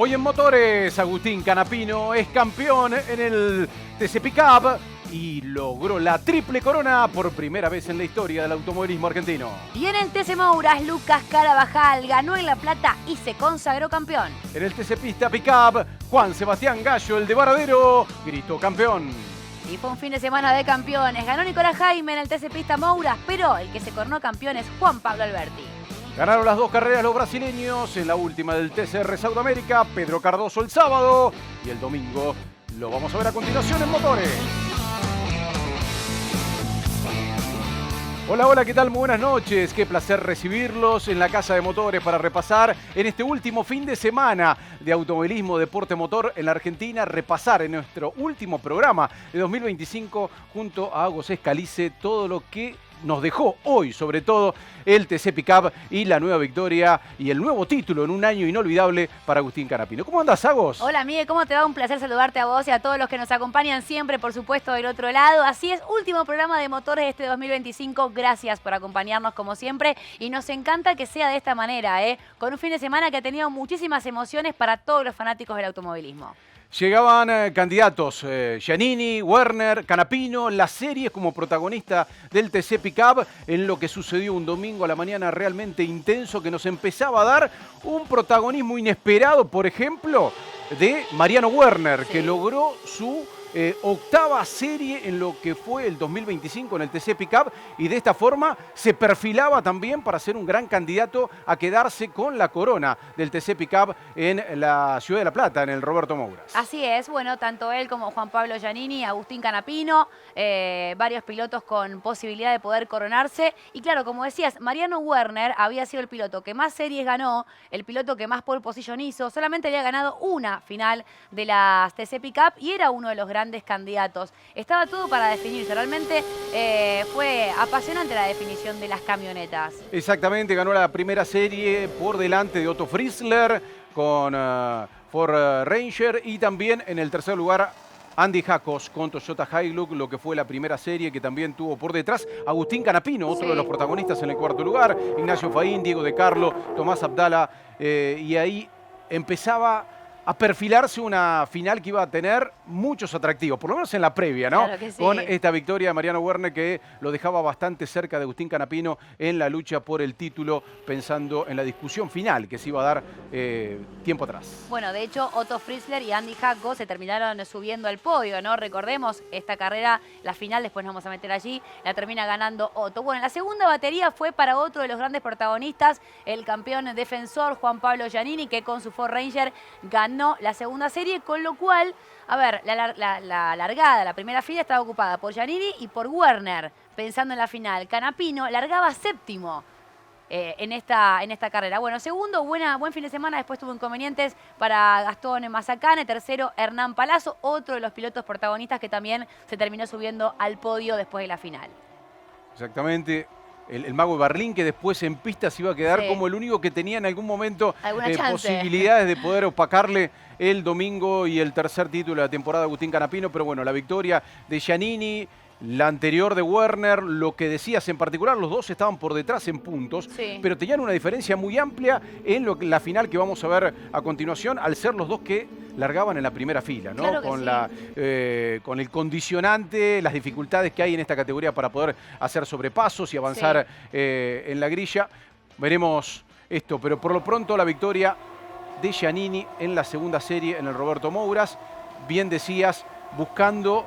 Hoy en Motores, Agustín Canapino es campeón en el TC Pickup y logró la triple corona por primera vez en la historia del automovilismo argentino. Y en el TC Mouras, Lucas Carabajal ganó en La Plata y se consagró campeón. En el TC Pista Pickup, Juan Sebastián Gallo, el de Varadero, gritó campeón. Y fue un fin de semana de campeones. Ganó Nicolás Jaime en el TC Pista Mouras, pero el que se coronó campeón es Juan Pablo Alberti. Ganaron las dos carreras los brasileños, en la última del TCR Sudamérica, Pedro Cardoso el sábado y el domingo lo vamos a ver a continuación en Motores. Hola, hola, ¿qué tal? Muy buenas noches. Qué placer recibirlos en la Casa de Motores para repasar en este último fin de semana de automovilismo, deporte motor en la Argentina, repasar en nuestro último programa de 2025 junto a Agos Escalice todo lo que nos dejó hoy, sobre todo, el TC Pickup y la nueva victoria y el nuevo título en un año inolvidable para Agustín Canapino. ¿Cómo andás, Agos? Hola, Miguel, ¿cómo te va? Un placer saludarte a vos y a todos los que nos acompañan siempre, por supuesto, del otro lado. Así es, último programa de Motores de este 2025. Gracias por acompañarnos como siempre y nos encanta que sea de esta manera, con un fin de semana que ha tenido muchísimas emociones para todos los fanáticos del automovilismo. Llegaban candidatos Giannini, Werner, Canapino, la serie como protagonista del TC Pickup en lo que sucedió un domingo a la mañana realmente intenso que nos empezaba a dar un protagonismo inesperado, por ejemplo, de Mariano Werner, que logró su octava serie en lo que fue el 2025 en el TC Pickup y de esta forma se perfilaba también para ser un gran candidato a quedarse con la corona del TC Pickup en la Ciudad de La Plata, en el Roberto Mouras. Así es, bueno, tanto él como Juan Pablo Giannini, Agustín Canapino, varios pilotos con posibilidad de poder coronarse. Y claro, como decías, Mariano Werner había sido el piloto que más series ganó, el piloto que más pole position hizo, solamente había ganado una final de las TC Pickup y era uno de los grandes candidatos. Estaba todo para definirse, realmente fue apasionante la definición de las camionetas. Exactamente, ganó la primera serie por delante de Otto Frizzler con Ford Ranger y también en el tercer lugar Andy Jacos con Toyota Hilux, lo que fue la primera serie que también tuvo por detrás Agustín Canapino, otro de los protagonistas en el cuarto lugar, Ignacio Faín, Diego De Carlo, Tomás Abdala, y ahí empezaba a perfilarse una final que iba a tener muchos atractivos, por lo menos en la previa, ¿no? Claro que sí. Con esta victoria de Mariano Werner que lo dejaba bastante cerca de Agustín Canapino en la lucha por el título, pensando en la discusión final que se iba a dar tiempo atrás. Bueno, de hecho, Otto Frizzler y Andy Jacko se terminaron subiendo al podio, ¿no? Recordemos, esta carrera, la final, después nos vamos a meter allí, la termina ganando Otto. Bueno, la segunda batería fue para otro de los grandes protagonistas, el campeón defensor Juan Pablo Giannini, que con su Ford Ranger ganó la segunda serie, con lo cual, a ver, la largada, la primera fila estaba ocupada por Giannini y por Werner, pensando en la final. Canapino largaba séptimo en esta carrera. Bueno, segundo, buen fin de semana, después tuvo inconvenientes para Gastón Mazacane, tercero Hernán Palazzo, otro de los pilotos protagonistas que también se terminó subiendo al podio después de la final. Exactamente. El mago de Berlín, que después en pista se iba a quedar como el único que tenía en algún momento posibilidades de poder opacarle el domingo y el tercer título de la temporada a Agustín Canapino. Pero bueno, la victoria de Giannini, la anterior de Werner, lo que decías en particular, los dos estaban por detrás en puntos, pero tenían una diferencia muy amplia en la final que vamos a ver a continuación, al ser los dos que largaban en la primera fila, ¿no? Claro Con el condicionante, las dificultades que hay en esta categoría para poder hacer sobrepasos y avanzar en la grilla. Veremos esto, pero por lo pronto la victoria de Giannini en la segunda serie en el Roberto Mouras. Bien decías, buscando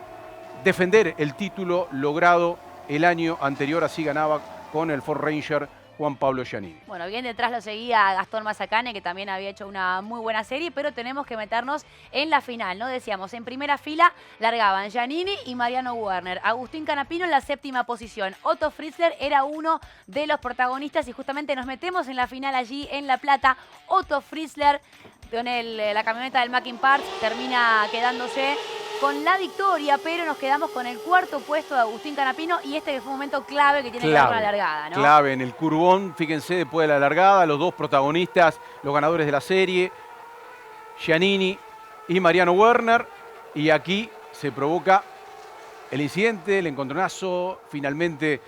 defender el título logrado el año anterior, así ganaba con el Ford Ranger Juan Pablo Giannini. Bueno, bien detrás lo seguía Gastón Mazacane, que también había hecho una muy buena serie, pero tenemos que meternos en la final, ¿no? Decíamos, en primera fila largaban Giannini y Mariano Werner. Agustín Canapino en la séptima posición. Otto Frizzler era uno de los protagonistas y justamente nos metemos en la final allí en La Plata. Otto Frizzler con la camioneta del Mackin Parts termina quedándose con la victoria, pero nos quedamos con el cuarto puesto de Agustín Canapino y este que fue un momento clave que tiene que ver con la largada, ¿no? Clave en el curbón, fíjense, después de la largada, los dos protagonistas, los ganadores de la serie, Giannini y Mariano Werner, y aquí se provoca el incidente, el encontronazo, finalmente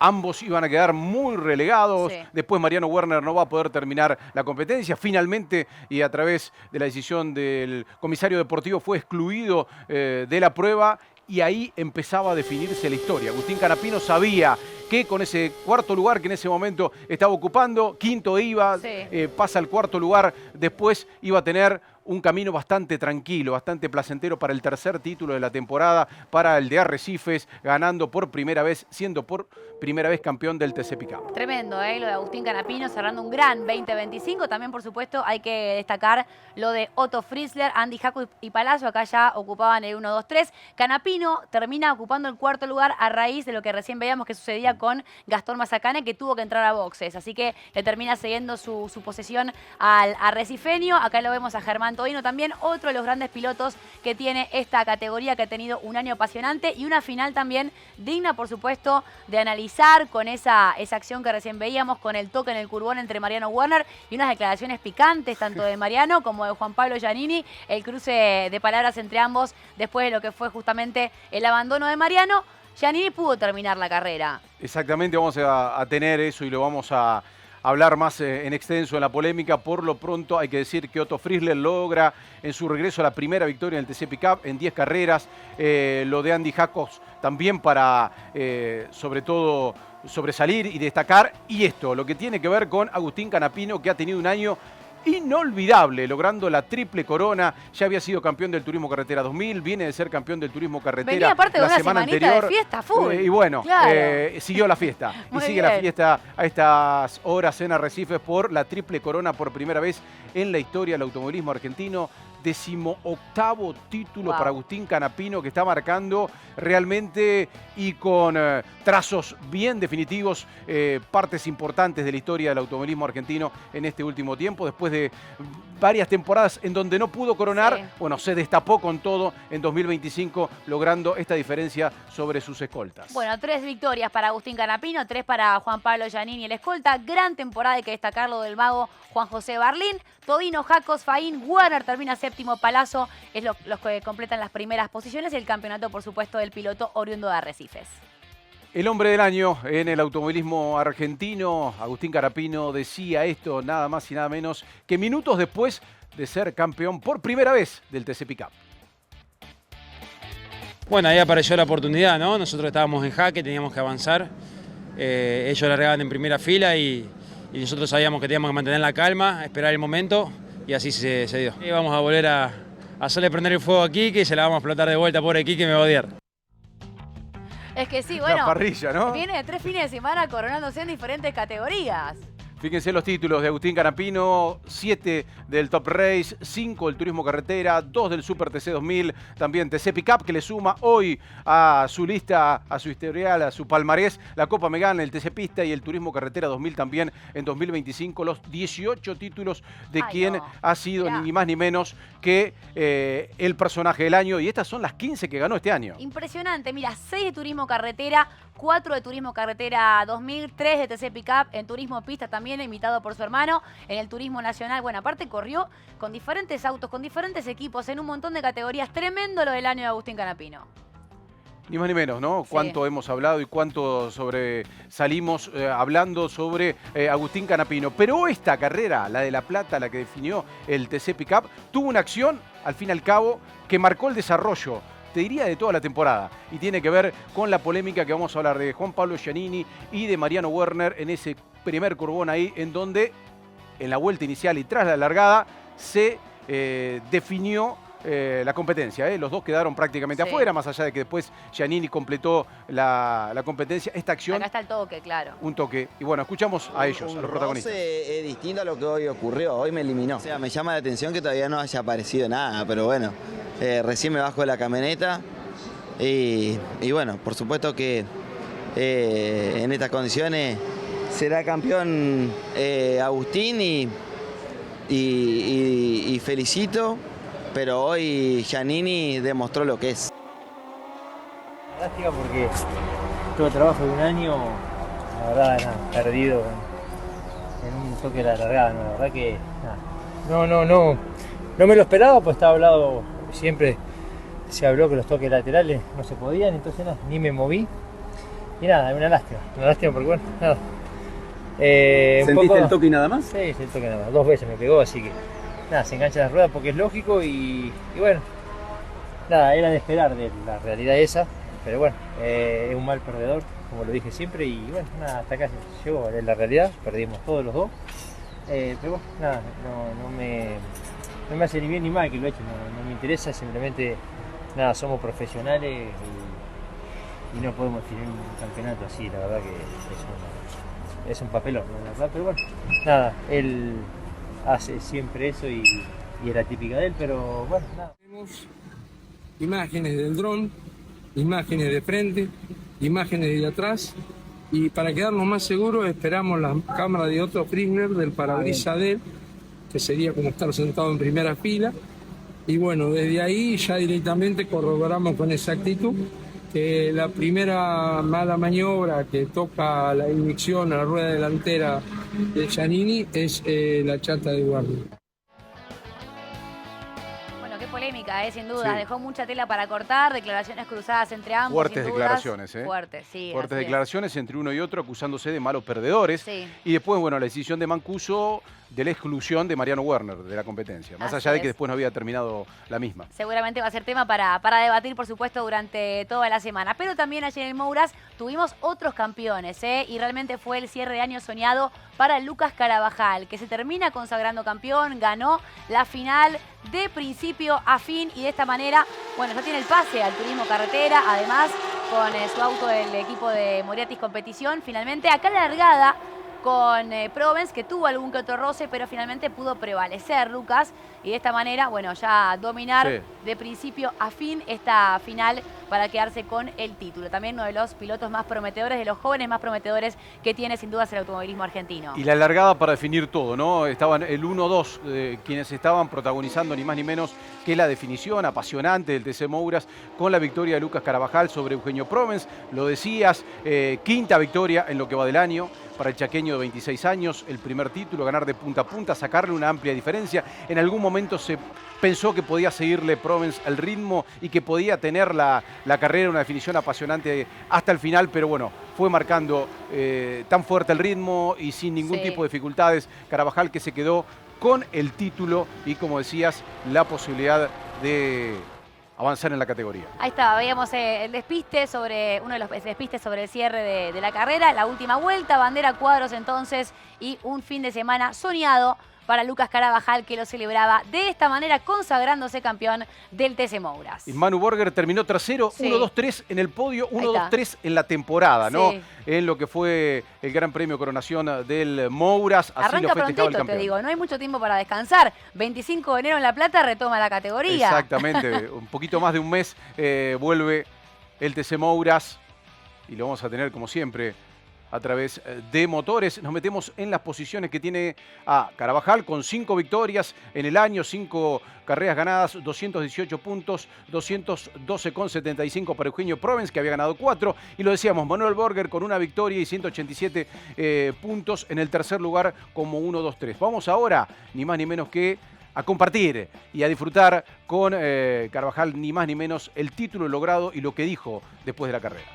ambos iban a quedar muy relegados. Sí. Después Mariano Werner no va a poder terminar la competencia. Finalmente, y a través de la decisión del comisario deportivo, fue excluido de la prueba. Y ahí empezaba a definirse la historia. Agustín Canapino sabía que con ese cuarto lugar que en ese momento estaba ocupando, quinto iba, sí. pasa al cuarto lugar, después iba a tener un camino bastante tranquilo, bastante placentero para el tercer título de la temporada, para el de Arrecifes, ganando por primera vez, siendo por primera vez campeón del TC Pickup. Tremendo, lo de Agustín Canapino, cerrando un gran 2025. También, por supuesto, hay que destacar lo de Otto Frizzler, Andy Jaco y Palazzo. Acá ya ocupaban el 1, 2, 3. Canapino termina ocupando el cuarto lugar a raíz de lo que recién veíamos que sucedía con Gastón Mazacane, que tuvo que entrar a boxes. Así que le termina cediendo su posesión al arrecifeño. Acá lo vemos a Germán Todino también, otro de los grandes pilotos que tiene esta categoría, que ha tenido un año apasionante y una final también digna, por supuesto, de analizar, con esa acción que recién veíamos, con el toque en el curbón entre Mariano Werner y unas declaraciones picantes tanto de Mariano como de Juan Pablo Giannini, el cruce de palabras entre ambos después de lo que fue justamente el abandono de Mariano. Giannini pudo terminar la carrera. Exactamente, vamos a tener eso y lo vamos a hablar más en extenso en la polémica. Por lo pronto hay que decir que Otto Frizzler logra en su regreso a la primera victoria en el TC Pickup en 10 carreras. Lo de Andy Jaco también para, sobre todo, sobresalir y destacar. Y esto, lo que tiene que ver con Agustín Canapino, que ha tenido un año inolvidable, logrando la triple corona. Ya había sido campeón del Turismo Carretera 2000, viene de ser campeón del Turismo Carretera venía aparte de la una semana semanita anterior. De fiesta full. Y bueno, claro. Siguió la fiesta. Y sigue bien. la fiesta a estas horas en Arrecifes por la triple corona por primera vez en la historia del automovilismo argentino. 18º título para Agustín Canapino, que está marcando realmente y con trazos bien definitivos partes importantes de la historia del automovilismo argentino en este último tiempo. Después de varias temporadas en donde no pudo coronar, sí, bueno, se destapó con todo en 2025, logrando esta diferencia sobre sus escoltas. Bueno, 3 victorias para Agustín Canapino, 3 para Juan Pablo Giannini, el escolta. Gran temporada, hay que destacarlo del mago Juan José Barlín. Todino, Jacos, Faín, Werner termina séptimo, Palazzo es los que completan las primeras posiciones y el campeonato, por supuesto, del piloto oriundo de Arrecifes. El hombre del año en el automovilismo argentino, Agustín Canapino, decía esto nada más y nada menos que minutos después de ser campeón por primera vez del TC Pickup. Bueno, ahí apareció la oportunidad, ¿no? Nosotros estábamos en jaque, teníamos que avanzar. Ellos largaban en primera fila y nosotros sabíamos que teníamos que mantener la calma, esperar el momento y así se dio. Y vamos a volver a hacerle prender el fuego a Quique y se la vamos a explotar de vuelta, pobre Quique, me va a odiar. Es que sí, bueno, la parrilla, ¿no? Viene de 3 fines de semana coronándose en diferentes categorías. Fíjense los títulos de Agustín Canapino: 7 del Top Race, 5 del Turismo Carretera, 2 del Super TC 2000, también TC Pickup, que le suma hoy a su lista, a su historial, a su palmarés, la Copa Megane, el TC Pista y el Turismo Carretera 2000 también en 2025, los 18 títulos de quien ha sido ni más ni menos que el personaje del año, y estas son las 15 que ganó este año. Impresionante, mira, 6 de Turismo Carretera, 4 de Turismo Carretera 2000, 3 de TC Pickup, en Turismo Pista también, invitado por su hermano, en el Turismo Nacional. Bueno, aparte corrió con diferentes autos, con diferentes equipos, en un montón de categorías. Tremendo lo del año de Agustín Canapino. Ni más ni menos, ¿no? Sí. Cuánto hemos hablado y cuánto salimos hablando sobre Agustín Canapino. Pero esta carrera, la de La Plata, la que definió el TC Pickup, tuvo una acción, al fin y al cabo, que marcó el desarrollo, te diría, de toda la temporada. Y tiene que ver con la polémica que vamos a hablar de Juan Pablo Giannini y de Mariano Werner en ese primer curbón ahí, en donde en la vuelta inicial y tras la largada se definió la competencia. Los dos quedaron prácticamente afuera, más allá de que después Giannini completó la competencia. Esta acción... Acá está el toque, claro. Un toque. Y bueno, escuchamos a ellos, a los protagonistas. Es distinto a lo que hoy ocurrió. Hoy me eliminó. O sea, me llama la atención que todavía no haya aparecido nada, pero bueno, recién me bajo de la camioneta y bueno, por supuesto que en estas condiciones será campeón Agustín y felicito, pero hoy Giannini demostró lo que es. Lástima porque todo el trabajo de un año, la verdad, nada, perdido en un toque de la largada, ¿no? La verdad que nada. No me lo esperaba, pues estaba hablado, siempre se habló que los toques laterales no se podían, entonces nada, ni me moví. Y nada, una lástima porque bueno, nada. ¿Sentiste el toque y nada más? Sí, el toque nada más. 2 veces me pegó, así que nada, se engancha la rueda porque es lógico y bueno, nada, era de esperar de la realidad esa, pero bueno, es un mal perdedor, como lo dije siempre, y bueno, nada, hasta acá llegó, es la realidad, perdimos todos los dos, pero bueno, nada, no me hace ni bien ni mal que lo he hecho, no me interesa, simplemente nada, somos profesionales y no podemos tener un campeonato así, la verdad que es un papelón, la verdad, pero bueno, nada, él hace siempre eso y es la típica de él, pero bueno, nada. Tenemos imágenes del dron, imágenes de frente, imágenes de atrás, y para quedarnos más seguros esperamos la cámara de otro Friesner del parabrisas de él, que sería como estar sentado en primera fila, y bueno, desde ahí ya directamente corroboramos con exactitud que la primera mala maniobra que toca la inyección a la rueda delantera de Giannini es la chata de Warner. Bueno, qué polémica, sin duda. Sí. Dejó mucha tela para cortar, declaraciones cruzadas entre ambos. Fuertes sin dudas. declaraciones, ¿eh? Fuertes, sí. Fuertes así es. declaraciones entre uno y otro acusándose de malos perdedores. Sí. Y después, bueno, la decisión de Mancuso de la exclusión de Mariano Werner de la competencia. Más Así allá de que es. después no había terminado la misma. Seguramente va a ser tema para debatir, por supuesto, durante toda la semana. Pero también ayer en Mouras tuvimos otros campeones, y realmente fue el cierre de año soñado para Lucas Carabajal, que se termina consagrando campeón, ganó la final de principio a fin y de esta manera, bueno, ya tiene el pase al turismo carretera, además con su auto del equipo de Moriatis Competición. Finalmente, acá la largada con Provence, que tuvo algún que otro roce, pero finalmente pudo prevalecer Lucas y de esta manera, bueno, ya dominar Sí. de principio a fin esta final para quedarse con el título. También uno de los pilotos más prometedores, de los jóvenes más prometedores que tiene sin dudas el automovilismo argentino. Y la largada para definir todo, ¿no? Estaban el 1-2, quienes estaban protagonizando ni más ni menos que la definición apasionante del TC Mouras con la victoria de Lucas Carabajal sobre Eugenio Provence. Lo decías, quinta victoria en lo que va del año para el chaqueño de 26 años, el primer título, ganar de punta a punta, sacarle una amplia diferencia. En algún momento se pensó que podía seguirle Provence el ritmo y que podía tener la carrera, una definición apasionante hasta el final, pero bueno, fue marcando tan fuerte el ritmo y sin ningún tipo de dificultades. Carabajal que se quedó con el título y, como decías, la posibilidad de avanzar en la categoría. Ahí estaba, veíamos el despiste sobre, uno de los despistes sobre el cierre de la carrera, la última vuelta, bandera cuadros entonces y un fin de semana soñado para Lucas Carabajal, que lo celebraba de esta manera, consagrándose campeón del TC Mouras. Y Manu Borger terminó tercero, Sí. 1-2-3 en el podio, Ahí está. 1-2-3 en la temporada, ¿no? Sí. En lo que fue el Gran Premio Coronación del Mouras. Así Arranca lo festejaba el prontito, campeón. te digo, no hay mucho tiempo para descansar. 25 de enero en La Plata retoma la categoría. Exactamente, un poquito más de un mes vuelve el TC Mouras y lo vamos a tener como siempre a través de motores. Nos metemos en las posiciones que tiene a Carabajal con 5 victorias en el año, 5 carreras ganadas, 218 puntos, 212,75 para Eugenio Provence, que había ganado 4. Y lo decíamos, Manuel Borger con una victoria y 187 puntos en el tercer lugar como 1-2-3. Vamos ahora, ni más ni menos que a compartir y a disfrutar con Carabajal, ni más ni menos, el título logrado y lo que dijo después de la carrera.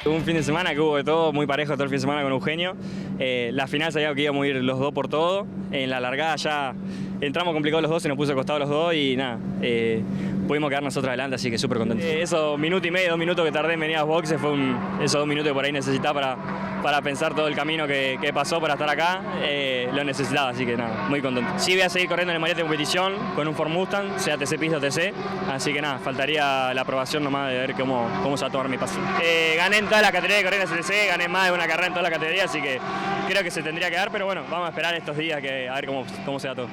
Un fin de semana que hubo de todo, muy parejo todo el fin de semana con Eugenio. La final sabía que íbamos a ir los dos por todo. En la largada ya entramos complicados los dos, se nos puso acostados los dos y nada, pudimos quedar nosotros adelante, así que súper contentos. Esos minuto y medio, 2 minutos que tardé en venir a los boxes, fue esos 2 minutos que por ahí necesitaba para pensar todo el camino que pasó para estar acá, lo necesitaba, así que nada, muy contento. Sí voy a seguir corriendo en el Moriatis de competición con un Ford Mustang, sea TC Pista o TC, así que nada, faltaría la aprobación nomás de ver cómo se va a tomar mi paso. Gané en toda la categoría de correr en TC, gané más de una carrera en toda la categoría, así que creo que se tendría que dar, pero bueno, vamos a esperar estos días a ver cómo se da todo.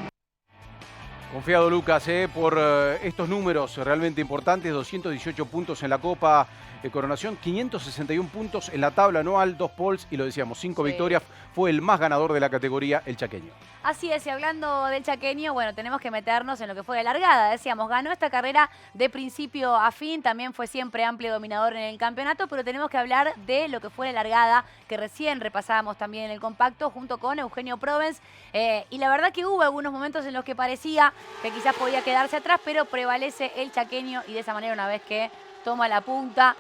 Confiado Lucas por estos números realmente importantes, 218 puntos en la Copa Coronación, 561 puntos en la tabla anual, 2 poles y lo decíamos, 5 Sí. victorias, fue el más ganador de la categoría, el chaqueño. Así es, y hablando del chaqueño, bueno, tenemos que meternos en lo que fue de largada. Decíamos, ganó esta carrera de principio a fin, también fue siempre amplio dominador en el campeonato, pero tenemos que hablar de lo que fue la largada, que recién repasábamos también en el compacto, junto con Eugenio Provence. Y la verdad que hubo algunos momentos en los que parecía que quizás podía quedarse atrás, pero prevalece el chaqueño y de esa manera, una vez que toma la punta,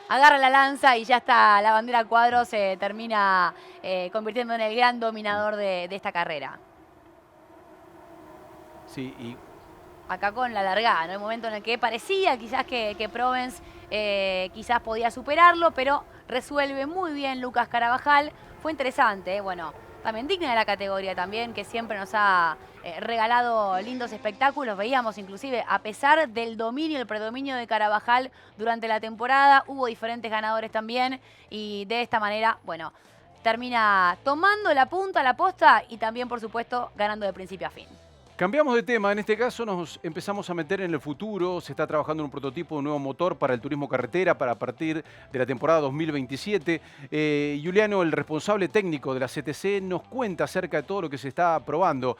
agarra la lanza y ya está, la bandera cuadro se termina convirtiendo en el gran dominador de esta carrera. Sí, y Acá con la largada, ¿no? El momento en el que parecía quizás que Provence quizás podía superarlo, pero resuelve muy bien Lucas Carabajal. Fue interesante, bueno, también digna de la categoría también, que siempre nos ha regalado lindos espectáculos. Veíamos inclusive, a pesar del dominio, el predominio de Carabajal durante la temporada, hubo diferentes ganadores también y de esta manera, bueno, termina tomando la punta, la posta y también, por supuesto, ganando de principio a fin. cambiamos de tema, en este caso nos empezamos a meter en el futuro, se está trabajando en un prototipo de un nuevo motor para el turismo carretera para a partir de la temporada 2027. Juliano, el responsable técnico de la CTC, nos cuenta acerca de todo lo que se está probando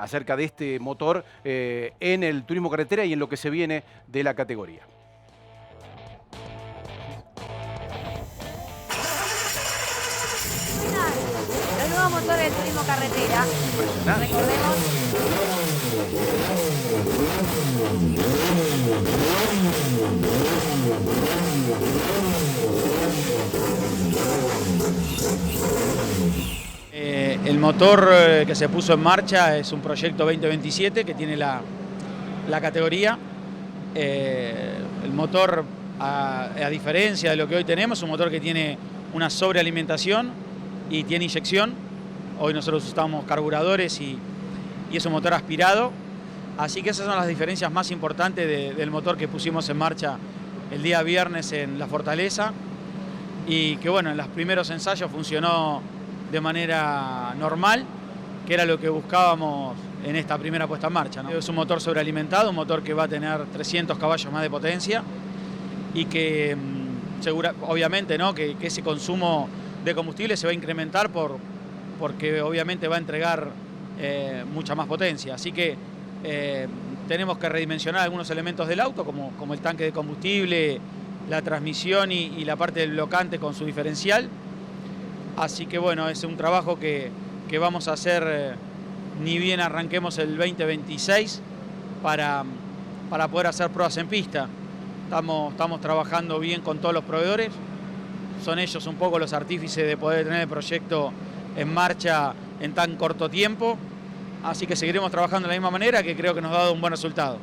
acerca de este motor en el turismo carretera y en lo que se viene de la categoría. Los nuevos motores del turismo carretera. Recordemos. El motor que se puso en marcha es un proyecto 2027 que tiene la categoría. El motor, a diferencia de lo que hoy tenemos, es un motor que tiene una sobrealimentación y tiene inyección. Hoy nosotros usamos carburadores y es un motor aspirado. Así que esas son las diferencias más importantes del motor que pusimos en marcha el día viernes en La Fortaleza. Y que bueno, en los primeros ensayos funcionó de manera normal, que era lo que buscábamos en esta primera puesta en marcha, ¿no? Es un motor sobrealimentado, un motor que va a tener 300 caballos más de potencia y que obviamente, ¿no?, que ese consumo de combustible se va a incrementar porque obviamente va a entregar mucha más potencia. Así que tenemos que redimensionar algunos elementos del auto, como el tanque de combustible, la transmisión y la parte del blocante con su diferencial. Así que bueno, es un trabajo que vamos a hacer ni bien arranquemos el 2026 para poder hacer pruebas en pista. Estamos trabajando bien con todos los proveedores. Son ellos un poco los artífices de poder tener el proyecto en marcha en tan corto tiempo. Así que seguiremos trabajando de la misma manera, que creo que nos ha dado un buen resultado.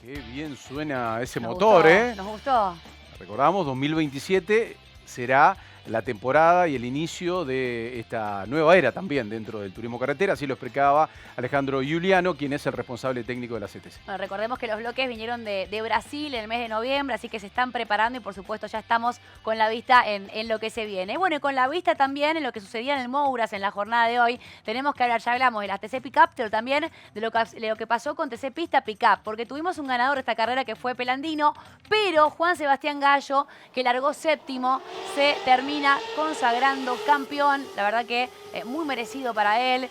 Qué bien suena ese motor, gustó, nos gustó. Recordamos, 2027 será la temporada y el inicio de esta nueva era también dentro del turismo carretera, así lo explicaba Alejandro Juliano, quien es el responsable técnico de la CTC. Bueno, recordemos que los bloques vinieron de Brasil en el mes de noviembre, así que se están preparando y por supuesto ya estamos con la vista en lo que se viene. Bueno, y con la vista también en lo que sucedía en el Mouras en la jornada de hoy, tenemos que hablar, ya hablamos de la TC Pickup, pero también de lo que pasó con TC Pista Pickup, porque tuvimos un ganador de esta carrera que fue Pelandino, pero Juan Sebastián Gallo, que largó séptimo, se termina consagrando campeón. La verdad que muy merecido para él,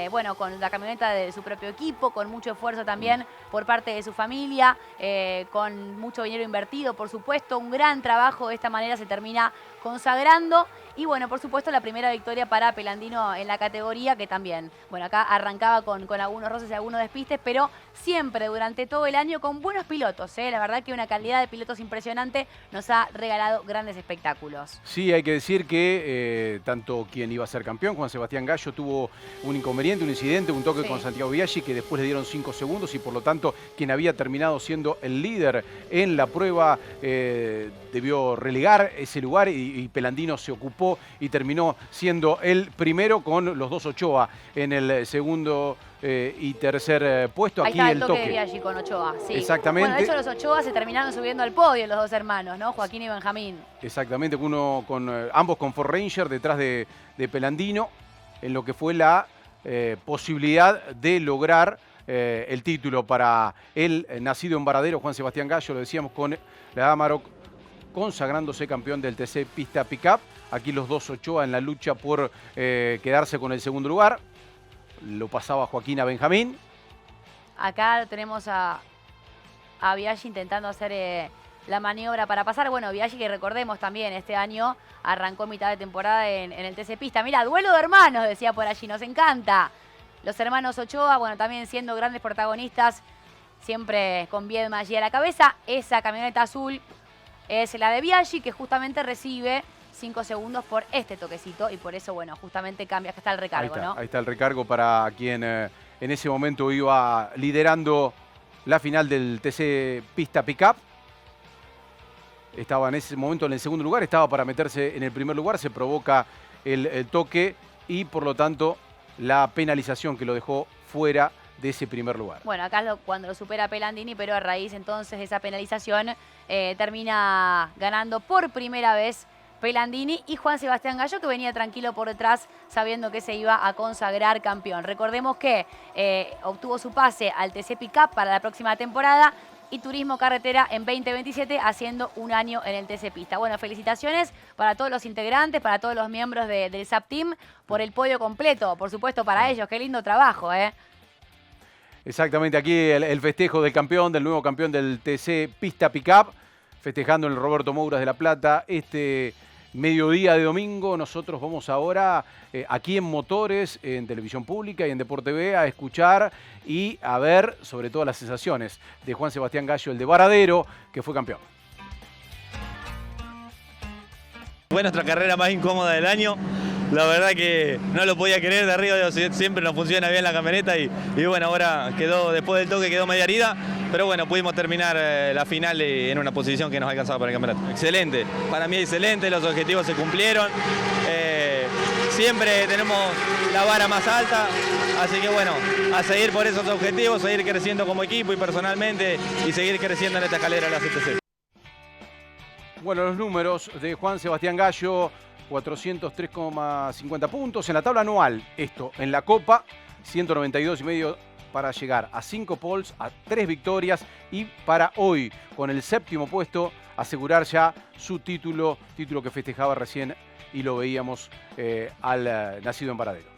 bueno, con la camioneta de su propio equipo, con mucho esfuerzo también por parte de su familia, con mucho dinero invertido, por supuesto, un gran trabajo. De esta manera se termina consagrando. Y bueno, por supuesto, la primera victoria para Pelandino en la categoría, que también, bueno, acá arrancaba con algunos roces y algunos despistes, pero siempre durante todo el año con buenos pilotos, ¿eh? La verdad que una calidad de pilotos impresionante, nos ha regalado grandes espectáculos. Sí, hay que decir que tanto quien iba a ser campeón, Juan Sebastián Gallo, tuvo un inconveniente, un incidente, un toque con Santiago Biaggi, que después le dieron 5 segundos y por lo tanto quien había terminado siendo el líder en la prueba debió relegar ese lugar y Pelandino se ocupó y terminó siendo el primero con los dos Ochoa en el segundo y tercer puesto. Ahí aquí está el toque de Biaggi con Ochoa, sí. Exactamente. Bueno, de hecho los Ochoa se terminaron subiendo al podio, los dos hermanos, ¿no? Joaquín y Benjamín. Exactamente, ambos con Ford Ranger detrás de Pelandino, en lo que fue la posibilidad de lograr el título para el nacido en Varadero, Juan Sebastián Gallo, lo decíamos, con la Amarok, consagrándose campeón del TC Pista Pickup. Aquí los dos Ochoa en la lucha por quedarse con el segundo lugar. Lo pasaba Joaquín a Benjamín. Acá tenemos a Biaggi intentando hacer la maniobra para pasar. Bueno, Biaggi, que recordemos también, este año arrancó mitad de temporada en el TC Pista. Mira, duelo de hermanos, decía por allí, nos encanta. Los hermanos Ochoa, bueno, también siendo grandes protagonistas siempre con Viedma allí a la cabeza. Esa camioneta azul es la de Biaggi, que justamente recibe 5 segundos por este toquecito y por eso, bueno, justamente cambia, que está el recargo, ahí está, ¿no? ahí está el recargo para quien en ese momento iba liderando la final del TC Pista Pickup. Estaba en ese momento en el segundo lugar, estaba para meterse en el primer lugar, se provoca el toque y por lo tanto la penalización que lo dejó fuera de ese primer lugar. Bueno, acá cuando lo supera Pelandini, pero a raíz entonces de esa penalización termina ganando por primera vez Pelandini y Juan Sebastián Gallo, que venía tranquilo por detrás sabiendo que se iba a consagrar campeón. Recordemos que obtuvo su pase al TC Pickup para la próxima temporada y Turismo Carretera en 2027 haciendo un año en el TC Pista. Bueno, felicitaciones para todos los integrantes, para todos los miembros del SAP Team por el podio completo. Por supuesto para ellos, qué lindo trabajo, ¿eh? Exactamente, aquí el festejo del campeón, del nuevo campeón del TC Pista Pickup, festejando en el Roberto Mouras de La Plata este mediodía de domingo. Nosotros vamos ahora aquí en Motores, en Televisión Pública y en Deporte TV a escuchar y a ver sobre todo las sensaciones de Juan Sebastián Gallo, el de Varadero, que fue campeón. Fue nuestra carrera más incómoda del año. La verdad que no lo podía creer, de arriba siempre nos funciona bien la camioneta y bueno, ahora quedó, después del toque quedó media herida, pero bueno, pudimos terminar la final en una posición que nos alcanzaba para el campeonato. Excelente, para mí excelente, los objetivos se cumplieron, siempre tenemos la vara más alta, así que bueno, a seguir por esos objetivos, seguir creciendo como equipo y personalmente y seguir creciendo en esta escalera de la CTC. Bueno, los números de Juan Sebastián Gallo, 403,50 puntos. En la tabla anual, esto, en la Copa, 192,5 para llegar a 5 poles, a 3 victorias y para hoy, con el 7º puesto, asegurar ya su título que festejaba recién y lo veíamos al nacido en Varadero.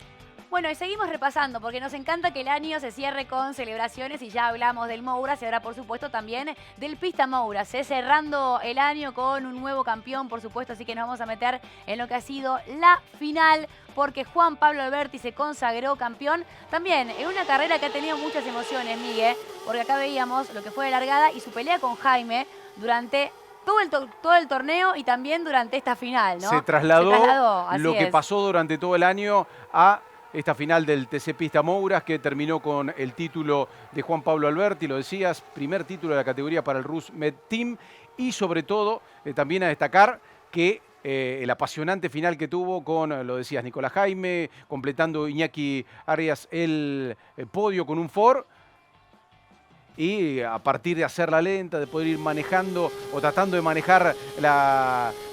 Bueno, y seguimos repasando porque nos encanta que el año se cierre con celebraciones y ya hablamos del Mouras y ahora por supuesto también del Pista Mouras, cerrando el año con un nuevo campeón por supuesto, así que nos vamos a meter en lo que ha sido la final porque Juan Pablo Alberti se consagró campeón también en una carrera que ha tenido muchas emociones, Miguel, porque acá veíamos lo que fue de largada y su pelea con Jaime durante todo el torneo y también durante esta final, ¿no? Se trasladó lo que es. pasó durante todo el año a esta final del TC Pista Mouras, que terminó con el título de Juan Pablo Alberti, lo decías, primer título de la categoría para el Rus Med Team, y sobre todo también a destacar que el apasionante final que tuvo con, lo decías, Nicolás Jaime, completando Iñaki Arias el podio con un Ford, y a partir de hacerla lenta, de poder ir manejando o tratando de manejar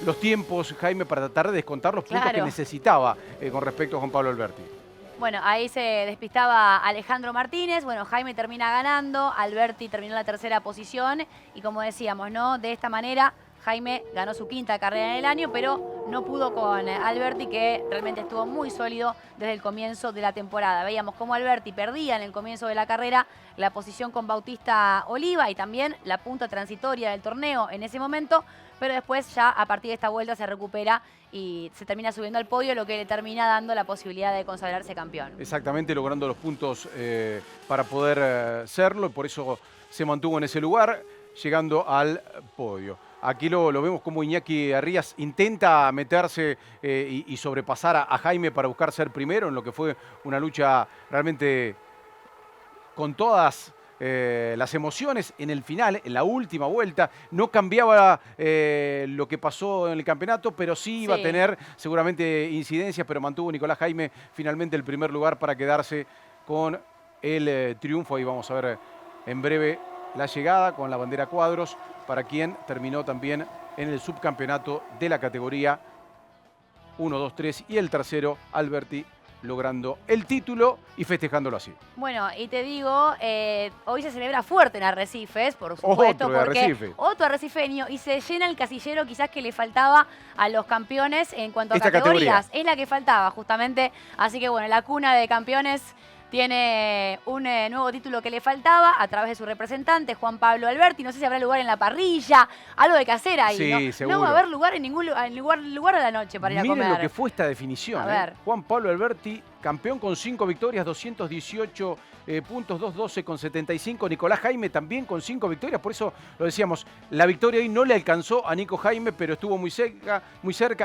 los tiempos, Jaime, para tratar de descontar los puntos que necesitaba con respecto a Juan Pablo Alberti. Bueno, ahí se despistaba Alejandro Martínez, bueno, Jaime termina ganando, Alberti terminó en la tercera posición y como decíamos, ¿no? De esta manera Jaime ganó su 5ª carrera en el año, pero no pudo con Alberti, que realmente estuvo muy sólido desde el comienzo de la temporada. Veíamos cómo Alberti perdía en el comienzo de la carrera la posición con Bautista Oliva y también la punta transitoria del torneo en ese momento, pero después ya a partir de esta vuelta se recupera y se termina subiendo al podio, lo que le termina dando la posibilidad de consagrarse campeón. Exactamente, logrando los puntos para poder serlo, por eso se mantuvo en ese lugar, llegando al podio. Aquí lo vemos como Iñaki Arias intenta meterse y sobrepasar a Jaime para buscar ser primero en lo que fue una lucha realmente con todas las emociones en el final, en la última vuelta. No cambiaba lo que pasó en el campeonato, pero sí iba a tener seguramente incidencias, pero mantuvo Nicolás Jaime finalmente el primer lugar para quedarse con el triunfo. Ahí vamos a ver en breve la llegada con la bandera cuadros para quien terminó también en el subcampeonato de la categoría 1, 2, 3 y el tercero, Alberti, logrando el título y festejándolo así. Bueno, y te digo, hoy se celebra fuerte en Arrecifes, por supuesto, otro arrecifeño, y se llena el casillero quizás que le faltaba a los campeones en cuanto a categorías. Es la que faltaba justamente, así que bueno, la cuna de campeones tiene un nuevo título que le faltaba a través de su representante, Juan Pablo Alberti. No sé si habrá lugar en la parrilla, algo de que hacer ahí, sí, ¿no? Seguro. No va a haber lugar en ningún lugar de la noche para ir a comer. Miren lo que fue esta definición. Juan Pablo Alberti campeón con 5 victorias, 218 puntos, 212 con 75. Nicolás Jaime también con 5 victorias, por eso lo decíamos, la victoria hoy no le alcanzó a Nico Jaime, pero estuvo muy cerca.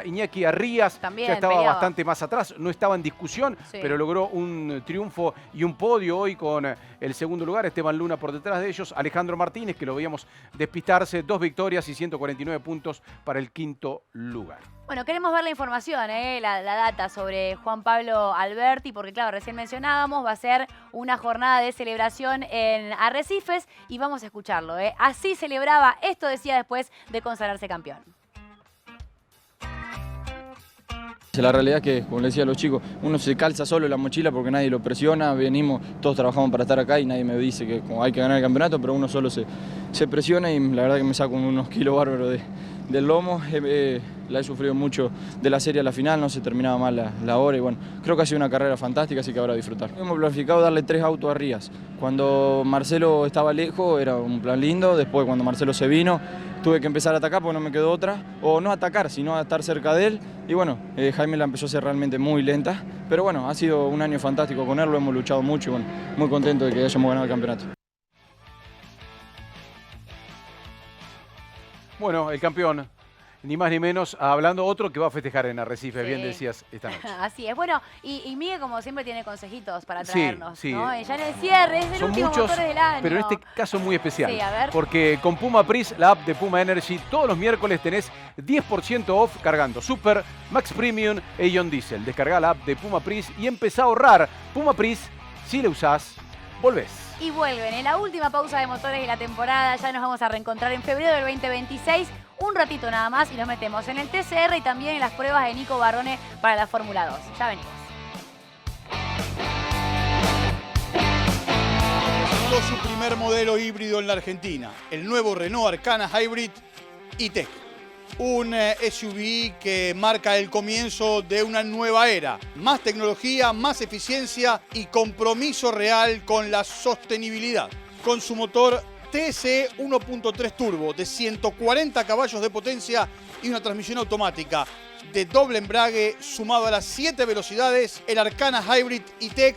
Iñaki Arrías también ya estaba peleaba bastante más atrás, no estaba en discusión, Sí. pero logró un triunfo y un podio hoy con el segundo lugar. Esteban Luna por detrás de ellos. Alejandro Martínez, que lo veíamos despistarse, 2 victorias y 149 puntos para el quinto lugar. Bueno, queremos ver la información, la data sobre Juan Pablo Alberti, porque claro, recién mencionábamos, va a ser una jornada de celebración en Arrecifes y vamos a escucharlo. Así celebraba, esto decía después de consagrarse campeón. La realidad es que, como le decía a los chicos, uno se calza solo la mochila porque nadie lo presiona, venimos, todos trabajamos para estar acá y nadie me dice que hay que ganar el campeonato, pero uno solo se presiona y la verdad que me saco unos kilos bárbaros del lomo. La he sufrido mucho de la serie a la final, no se terminaba mal la hora y bueno, creo que ha sido una carrera fantástica, así que habrá a disfrutar. Hemos planificado darle 3 autos a Rías. Cuando Marcelo estaba lejos era un plan lindo, después cuando Marcelo se vino tuve que empezar a atacar porque no me quedó otra, o no atacar, sino a estar cerca de él. Y bueno, Jaime la empezó a hacer realmente muy lenta, pero bueno, ha sido un año fantástico con él, lo hemos luchado mucho y bueno, muy contento de que hayamos ganado el campeonato. Bueno, el campeón, ni más ni menos, hablando otro que va a festejar en Arrecife, Sí. bien decías esta noche. Así es. Bueno, y Miguel, como siempre, tiene consejitos para Sí, traernos, sí. ¿no? Ya en el cierre, es el Son último muchos, motor del año. pero en este caso muy especial. Sí, a ver. Porque con Puma Pris, la app de Puma Energy, todos los miércoles tenés 10% off cargando Super, Max Premium e Ion Diesel. Descargá la app de Puma Pris y empezá a ahorrar. Puma Pris, si la usás, volvés. Y vuelven en la última pausa de motores de la temporada. Ya nos vamos a reencontrar en febrero del 2026. Un ratito nada más y nos metemos en el TCR y también en las pruebas de Nico Barrone para la Fórmula 2. Ya venimos. Presentó su primer modelo híbrido en la Argentina, el nuevo Renault Arcana Hybrid E-Tech. Un SUV que marca el comienzo de una nueva era. Más tecnología, más eficiencia y compromiso real con la sostenibilidad. Con su motor TSE 1.3 turbo de 140 caballos de potencia y una transmisión automática de doble embrague sumado a las 7 velocidades, el Arcana Hybrid E-Tech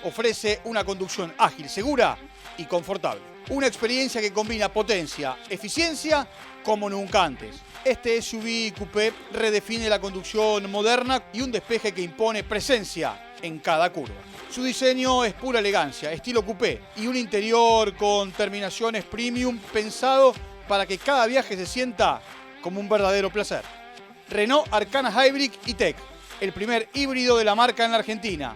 ofrece una conducción ágil, segura y confortable. Una experiencia que combina potencia, eficiencia como nunca antes. Este SUV coupé redefine la conducción moderna y un despeje que impone presencia en cada curva. Su diseño es pura elegancia, estilo coupé y un interior con terminaciones premium pensado para que cada viaje se sienta como un verdadero placer. Renault Arcana Hybrid E-Tech, el primer híbrido de la marca en la Argentina.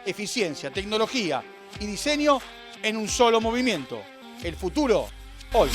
Eficiencia, tecnología y diseño en un solo movimiento. El futuro, hoy.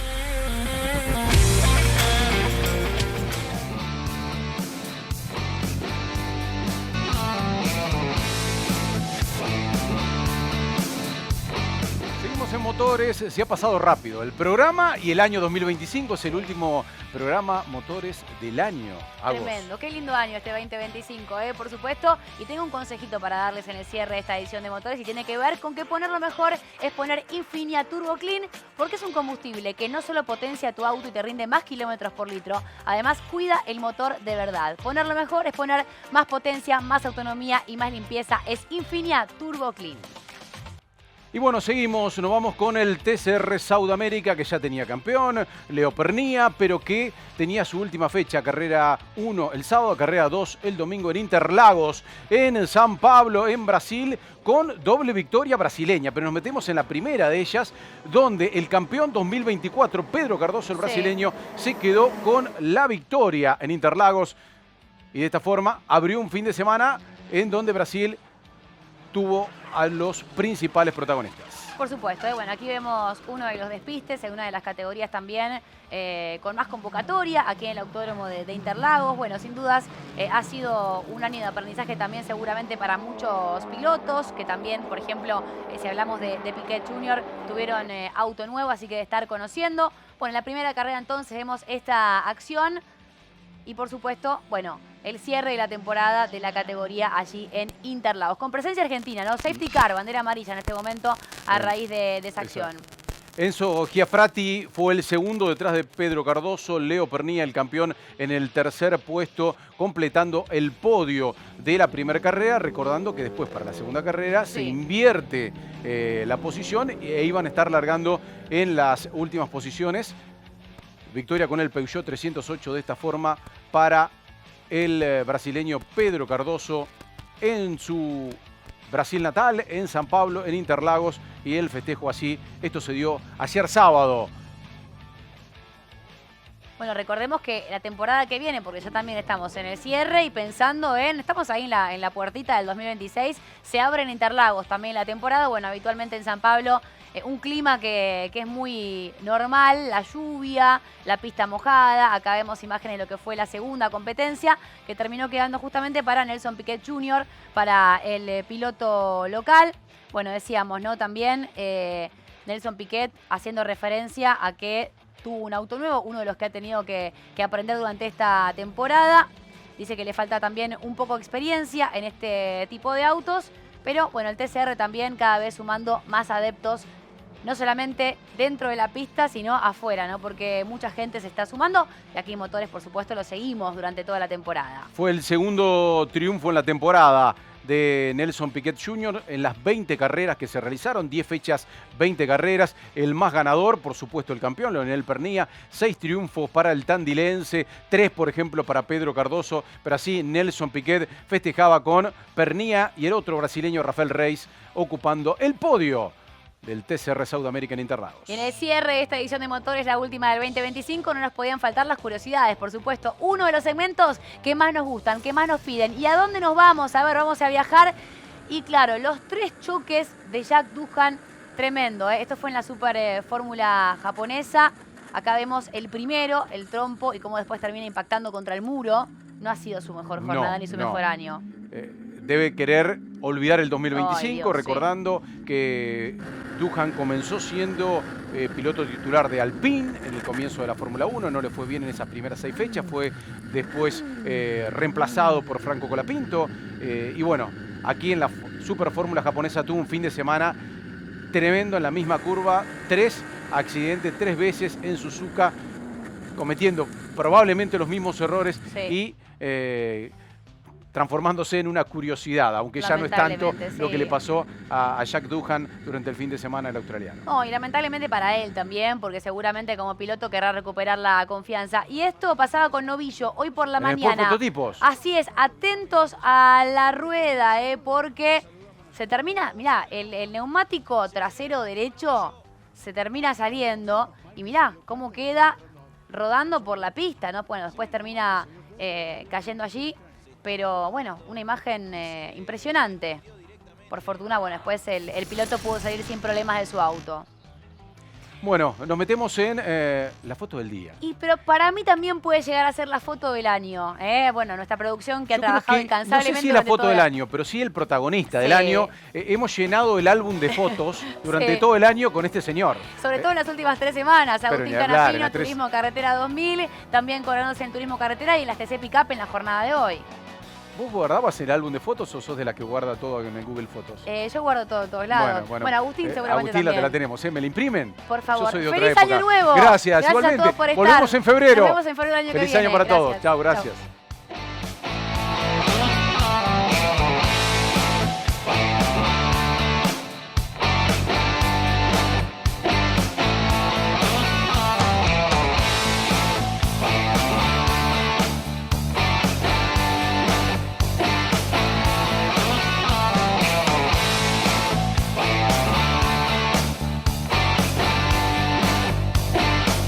En motores se ha pasado rápido el programa y el año 2025 es el último programa motores del año. Tremendo, qué lindo año este 2025, por supuesto. Y tengo un consejito para darles en el cierre de esta edición de motores y tiene que ver con que ponerlo mejor es poner Infinia Turbo Clean, porque es un combustible que no solo potencia tu auto y te rinde más kilómetros por litro, además cuida el motor de verdad. Ponerlo mejor es poner más potencia, más autonomía y más limpieza. Es Infinia Turbo Clean. Y bueno, seguimos, nos vamos con el TCR Sudamérica, que ya tenía campeón, Leo Pernía, pero que tenía su última fecha, carrera 1 el sábado, carrera 2 el domingo en Interlagos, en San Pablo, en Brasil, con doble victoria brasileña. Pero nos metemos en la primera de ellas, donde el campeón 2024, Pedro Cardoso, el brasileño, se quedó con la victoria en Interlagos. Y de esta forma abrió un fin de semana en donde Brasil tuvo a los principales protagonistas. Por supuesto, bueno, aquí vemos uno de los despistes en una de las categorías también con más convocatoria, aquí en el Autódromo de Interlagos. Bueno, sin dudas ha sido un año de aprendizaje también seguramente para muchos pilotos, que también, por ejemplo, si hablamos de Piquet Jr., tuvieron auto nuevo, así que de estar conociendo. Bueno, en la primera carrera entonces vemos esta acción y por supuesto, bueno, el cierre de la temporada de la categoría allí en Interlagos. Con presencia argentina, ¿no? Safety car, bandera amarilla en este momento a raíz de esa acción. Enzo Giafrati fue el segundo detrás de Pedro Cardoso. Leo Pernía, el campeón, en el tercer puesto, completando el podio de la primera carrera. Recordando que después, para la segunda carrera, se invierte la posición e iban a estar largando en las últimas posiciones. Victoria con el Peugeot 308 de esta forma para el brasileño Pedro Cardoso en su Brasil natal, en San Pablo, en Interlagos, y el festejo así. Esto se dio ayer sábado. Bueno, recordemos que la temporada que viene, porque ya también estamos en el cierre y pensando estamos ahí en la puertita del 2026, se abre en Interlagos también la temporada. Bueno, habitualmente en San Pablo un clima que es muy normal, la lluvia, la pista mojada. Acá vemos imágenes de lo que fue la segunda competencia, que terminó quedando justamente para Nelson Piquet Jr., para el piloto local. Bueno, decíamos, ¿no? También Nelson Piquet haciendo referencia a que tuvo un auto nuevo, uno de los que ha tenido que aprender durante esta temporada. Dice que le falta también un poco de experiencia en este tipo de autos, pero bueno, el TCR también cada vez sumando más adeptos, no solamente dentro de la pista, sino afuera, ¿no? Porque mucha gente se está sumando y aquí Motores, por supuesto, lo seguimos durante toda la temporada. Fue el segundo triunfo en la temporada de Nelson Piquet Jr. en las 20 carreras que se realizaron, 10 fechas, 20 carreras. El más ganador, por supuesto, el campeón, Leonel Pernía. 6 triunfos para el tandilense, 3, por ejemplo, para Pedro Cardoso. Pero así Nelson Piquet festejaba con Pernía y el otro brasileño, Rafael Reis, ocupando el podio del TCR South American Interlagos. Y en el cierre de esta edición de Motores, la última del 2025, no nos podían faltar las curiosidades, por supuesto. Uno de los segmentos que más nos gustan, que más nos piden. ¿Y a dónde nos vamos? A ver, vamos a viajar. Y claro, los 3 choques de Jack Doohan, tremendo, ¿eh? Esto fue en la Super Fórmula japonesa. Acá vemos el primero, el trompo, y cómo después termina impactando contra el muro. No ha sido su mejor jornada ni su mejor año. Debe querer olvidar el 2025, Ay, Dios, recordando que Doohan comenzó siendo piloto titular de Alpine en el comienzo de la Fórmula 1, no le fue bien en esas primeras 6 fechas, fue después reemplazado por Franco Colapinto, y bueno, aquí en la Super Fórmula japonesa tuvo un fin de semana tremendo en la misma curva, 3 accidentes, 3 veces en Suzuka, cometiendo probablemente los mismos errores y transformándose en una curiosidad, aunque ya no es tanto lo que le pasó a Jack Doohan durante el fin de semana del australiano. No, y lamentablemente para él también, porque seguramente como piloto querrá recuperar la confianza. Y esto pasaba con Novillo hoy por la mañana. Por prototipos. Así es, atentos a la rueda, porque se termina, mirá, el neumático trasero derecho se termina saliendo y mirá cómo queda rodando por la pista, ¿no? Bueno, después termina cayendo allí. Pero bueno, una imagen impresionante. Por fortuna, bueno, después el piloto pudo salir sin problemas de su auto. Bueno, nos metemos en la foto del día. Pero para mí también puede llegar a ser la foto del año. Bueno, nuestra producción que ha trabajado incansablemente. No sé si es la foto del año, pero sí el protagonista del año. Hemos llenado el álbum de fotos durante todo el año con este señor. Sobre todo en las últimas 3 semanas. Agustín Canapino, Turismo Carretera 2000, también coronándose en Turismo Carretera y en las TC Pickup en la jornada de hoy. ¿Vos guardabas el álbum de fotos o sos de la que guarda todo en el Google Fotos? Yo guardo todo en todos lados. Bueno, Agustín seguramente Agustín también. la tenemos, ¿me la imprimen? Por favor. Yo soy de ¡Feliz otra año época. nuevo! Gracias igualmente. A todos por estar. Volvemos en febrero. Nos vemos en febrero del año que viene. Feliz año para todos. Gracias. Chao, gracias. Chao.